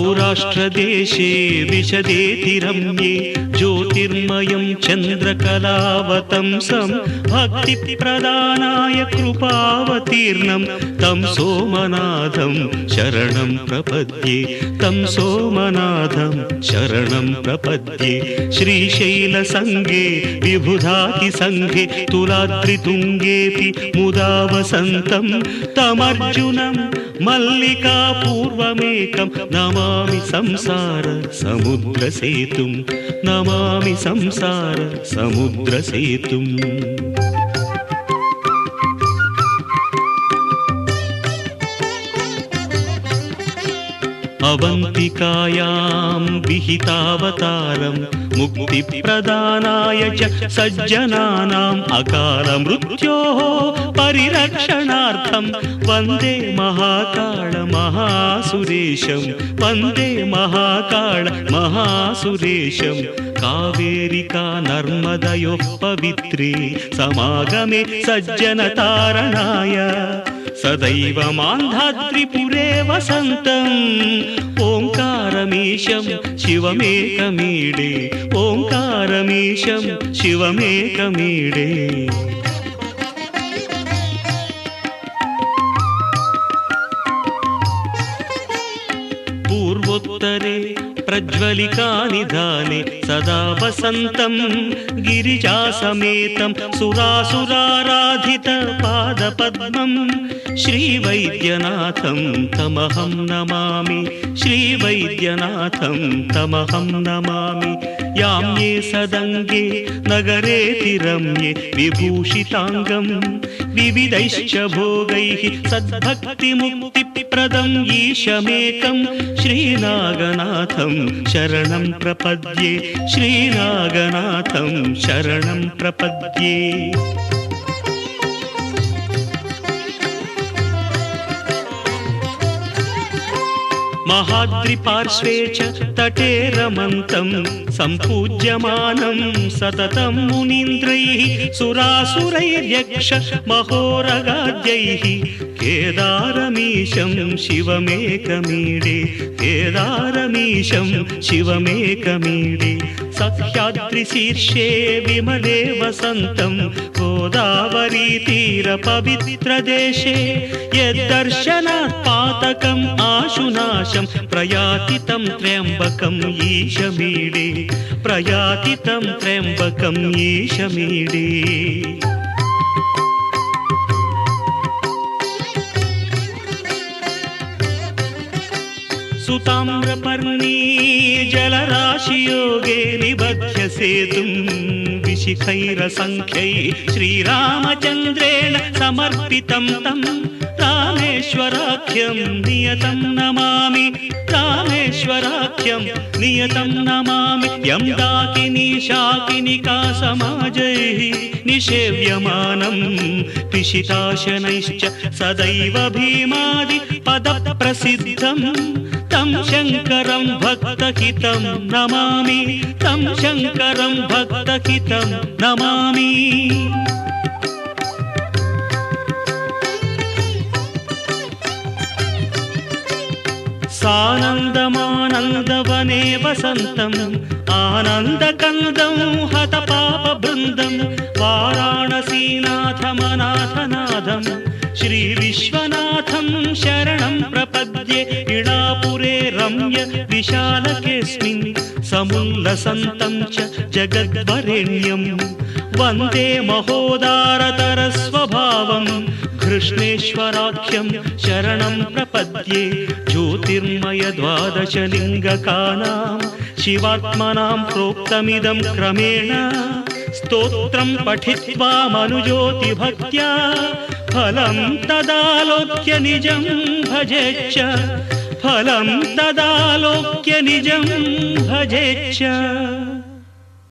सौराष्ट्रदेशे विशदेति रम्ये ज्योतिर्मयं चन्द्रकलावतंसं भक्तिप्रदानाय कृपावतीर्णं तं सोमनाथं शरणं प्रपद्ये तं सोमनाथं शरणं प्रपद्ये। श्रीशैलसङ्गे विबुधातिसङ्गे तुलाद्रितुङ्गेऽपि मुदा वसन्तं तमर्जुनं मल्लिकापूर्वमेकं नमामि संसार समुद्रसेतुं नमामि संसार समुद्रसेतुम्। अवन्तिकायां विहितावतारं मुक्तिप्रदानाय च सज्जनानाम् अकालमृत्योः परिरक्षणार्थं वन्दे महाकाल महासुरेशं वन्दे महाकाल महासुरेशं। कावेरिका नर्मदयोः पवित्रे समागमे सज्जनतारणाय सदैव मान्धात्रिपुरे वसन्तम् ओङ्कारमीशं शिवमेकमीडे ओङ्कारमीशं शिवमेकमीडे। पूर्वोत्तरे प्रज्वलिकानिधाने सदा वसन्तं गिरिजासमेतं सुरासुराराधितपादपद्मं श्रीवैद्यनाथं तमहं नमामि श्रीवैद्यनाथं तमहं नमामि। याम्ये सदङ्गे नगरेति रम्ये विभूषिताङ्गं विविधैश्च भोगैः सद्भक्तिमुक्तिप्रदं ईशमेकं श्रीनागनाथं शरणं प्रपद्ये श्रीनागनाथं शरणं प्रपद्ये। महाद्रिपार्श्वे च तटे रमन्तं सम्पूज्यमानं सततं मुनीन्द्रैः सुरासुरैर्यक्ष महोरगाद्यैः केदारमीशं शिवमेकमीडे केदारमीशं शिवमेकमीडे। सह्याद्रिशीर्षे विमले वसन्तं गोदावरीतीरपवित्रदेशे यद्दर्शनात् पातकम् आशुनाशं प्रयाति तं त्र्यम्बकम् ईशमीडे प्रयाति तं त्र्यम्बकम् ईशमीडे। सुताम्रपर्णी जलराशियोगे निबध्य सेतुं विशिखैरसङ्ख्यै श्रीरामचन्द्रेण समर्पितं तं रामेश्वराख्यं नियतं नमामि रामेश्वराख्यं नियतं नमामि। यं डाकिनी शाकिनिका समाजैः निषेव्यमानं पिशिताशनैश्च सदैव भीमादि पदप्रसिद्धं तं शङ्करं भक्तहितं नमामि तं शङ्करं भक्तहितं नमामि। सानन्दमानन्दवने वसन्तम् आनन्दकन्दं हतपापबृन्दं वाराणसीनाथमनाथनाथं श्रीविश्वनाथं शरणं प्रपद्ये। इडापुरे रम्य विशालकेऽस्मिन् समुल्लसन्तं च जगद्वरेण्यं वन्दे महोदारतरस्वभावं कृष्णेश्वराख्यं शरणं प्रपद्ये। ज्योतिर्मय द्वादशलिङ्गकानां शिवात्मनां प्रोक्तमिदं क्रमेण स्तोत्रं पठित्वा मनुज्योतिभक्त्या फलं तदालोक्य निजं भजेच्च फलं तदालोक्य निजं भजेच्च।